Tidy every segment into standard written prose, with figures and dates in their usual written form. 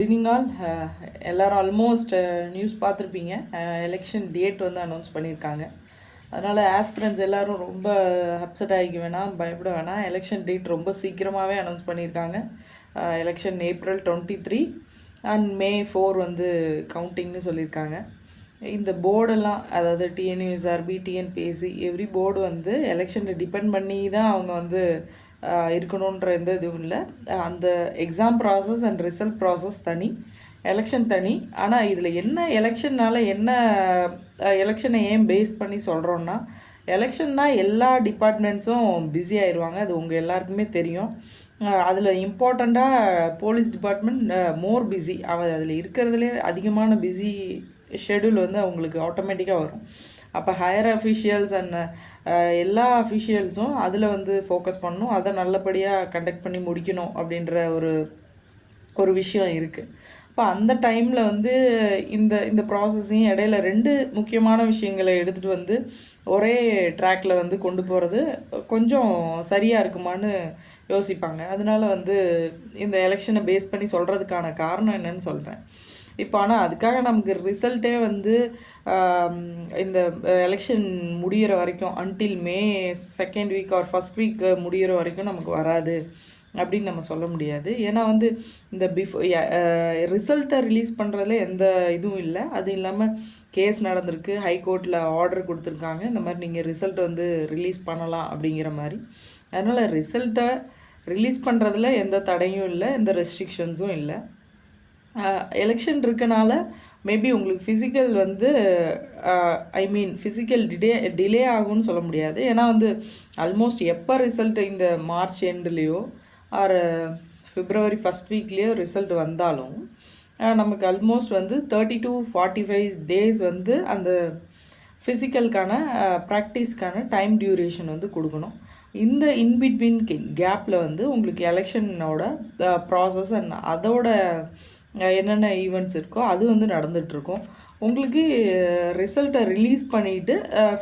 Evening all எல்லோரும் almost news பார்த்துருப்பீங்க. Election date வந்து அனௌன்ஸ் பண்ணியிருக்காங்க. அதனால் ஆஸ்பிரன்ஸ் எல்லோரும் ரொம்ப அப்செட் ஆகிக்க வேணாம், பயப்பட வேணாம். எலெக்ஷன் டேட் ரொம்ப சீக்கிரமாகவே அனௌன்ஸ் பண்ணியிருக்காங்க. எலெக்ஷன் April 23 அண்ட் May 4 வந்து கவுண்டிங்னு சொல்லியிருக்காங்க. இந்த போர்டெல்லாம், அதாவது டிஎன்யூஎஸ்ஆர்பி, டிஎன்பிஎஸ்சி, எவ்ரி போர்டு வந்து எலெக்ஷனை டிபெண்ட் பண்ணி தான் அவங்க வந்து இருக்கணுன்ற எந்த இதுவும் இல்லை. அந்த exam process and result process தனி, எலெக்ஷன் தனி. ஆனால் இதில் என்ன எலெக்ஷன்னால் என்ன எலெக்ஷனை ஏன் பேஸ் பண்ணி சொல்கிறோன்னா, எலெக்ஷன்னா எல்லா டிபார்ட்மெண்ட்ஸும் பிஸி ஆயிடுவாங்க. அது உங்கள் எல்லாருக்குமே தெரியும். அதில் இம்பார்ட்டண்ட்டாக போலீஸ் டிபார்ட்மெண்ட் மோர் பிஸி. அதில் இருக்கிறதுலே அதிகமான பிஸி ஷெடியூல் வந்து அவங்களுக்கு ஆட்டோமேட்டிக்காக வரும். அப்போ ஹையர் அஃபிஷியல்ஸ் அண்ட் எல்லா அஃபிஷியல்ஸும் அதில் வந்து ஃபோக்கஸ் பண்ணணும், அதை நல்லபடியாக கண்டக்ட் பண்ணி முடிக்கணும் அப்படின்ற ஒரு விஷயம் இருக்குது. இப்போ அந்த டைமில் வந்து இந்த ப்ராசஸையும் இடையில 2 முக்கியமான விஷயங்களை எடுத்துகிட்டு வந்து ஒரே ட்ராக்கில் வந்து கொண்டு போகிறது கொஞ்சம் சரியாக இருக்குமான்னு யோசிப்பாங்க. அதனால வந்து இந்த எலெக்ஷனை பேஸ் பண்ணி சொல்கிறதுக்கான காரணம் என்னன்னு சொல்கிறேன். இப்போ ஆனால் அதுக்காக நமக்கு ரிசல்ட்டே வந்து இந்த எலெக்ஷன் முடிகிற வரைக்கும் until May 2nd week or 1st week முடிகிற வரைக்கும் நமக்கு வராது அப்படின்னு நம்ம சொல்ல முடியாது. ஏன்னா வந்து இந்த ரிசல்ட்டை ரிலீஸ் பண்ணுறதுல எந்த இதுவும் இல்லை. அது இல்லாமல் கேஸ் நடந்திருக்கு, ஹைகோர்ட்டில் ஆர்டர் கொடுத்துருக்காங்க, இந்த மாதிரி நீங்கள் ரிசல்ட் வந்து ரிலீஸ் பண்ணலாம் அப்படிங்கிற மாதிரி. அதனால் ரிசல்ட்டை ரிலீஸ் பண்ணுறதுல எந்த தடையும் இல்லை, எந்த ரெஸ்ட்ரிக்ஷன்ஸும் இல்லை. எலெக்ஷன் இருக்கனால மேபி உங்களுக்கு ஃபிசிக்கல் வந்து ஃபிசிக்கல் டிலே ஆகும்னு சொல்ல முடியாது. ஏன்னா வந்து ஆல்மோஸ்ட் எப்போ ரிசல்ட் இந்த மார்ச் எண்ட்லேயோ ஆர் February 1st weekலேயோ ரிசல்ட் வந்தாலும் நமக்கு ஆல்மோஸ்ட் வந்து 30 to 45 days வந்து அந்த ஃபிசிக்கலுக்கான ப்ராக்டிஸ்க்கான டைம் டியூரேஷன் வந்து கொடுக்கணும். இந்த இன்பிட்வீன் கேப்பில் வந்து உங்களுக்கு எலெக்ஷனோட ப்ராசஸ் அண்ட் அதோட என்னென்ன ஈவெண்ட்ஸ் இருக்கோ அது வந்து நடந்துகிட்ருக்கோம். உங்களுக்கு ரிசல்ட்டை ரிலீஸ் பண்ணிவிட்டு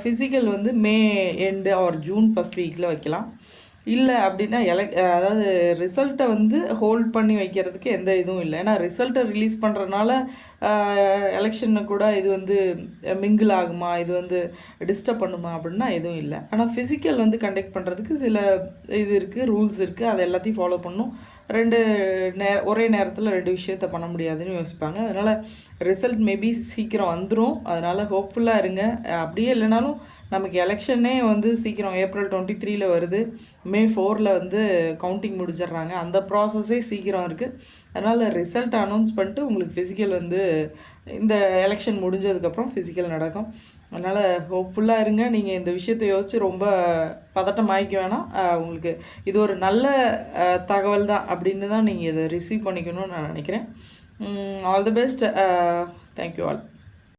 ஃபிசிக்கல் வந்து May end or June 1st week வைக்கலாம். இல்லை அப்படின்னா அதாவது ரிசல்ட்டை வந்து ஹோல்ட் பண்ணி வைக்கிறதுக்கு எந்த இதுவும் இல்லை. ஏன்னா ரிசல்ட்டை ரிலீஸ் பண்ணுறதுனால எலெக்ஷனை கூட இது வந்து மிங்கிள் ஆகுமா, இது வந்து டிஸ்டர்ப் பண்ணுமா அப்படின்னா எதுவும் இல்லை. ஆனால் ஃபிசிக்கல் வந்து கண்டக்ட் பண்ணுறதுக்கு சில இது இருக்குது, ரூல்ஸ் இருக்குது, அதை எல்லாத்தையும் ஃபாலோ பண்ணணும். ஒரே நேரத்தில் 2 விஷயத்த பண்ண முடியாதுன்னு யோசிப்பாங்க. அதனால் ரிசல்ட் மேபி சீக்கிரம் வந்துடும். அதனால் ஹோப்ஃபுல்லாக இருங்க. அப்படியே இல்லைனாலும் நமக்கு எலெக்ஷனே வந்து சீக்கிரம் April 23 வருது, May 4 வந்து கவுண்டிங் முடிச்சிடுறாங்க. அந்த ப்ராசஸே சீக்கிரம் இருக்குது. அதனால் ரிசல்ட் அனௌன்ஸ் பண்ணிட்டு உங்களுக்கு ஃபிசிக்கல் வந்து இந்த எலெக்ஷன் முடிஞ்சதுக்கப்புறம் ஃபிசிக்கல் நடக்கும். அதனால் ஹோப்ஃபுல்லாக இருங்க. நீங்கள் இந்த விஷயத்தை யோசித்து ரொம்ப பதட்டம் ஆகிக்க வேணாம். உங்களுக்கு இது ஒரு நல்ல தகவல் தான் அப்படின்னு தான் நீங்கள் இதை ரிசீவ் பண்ணிக்கணும்னு நான் நினைக்கிறேன். All the best. Thank you all.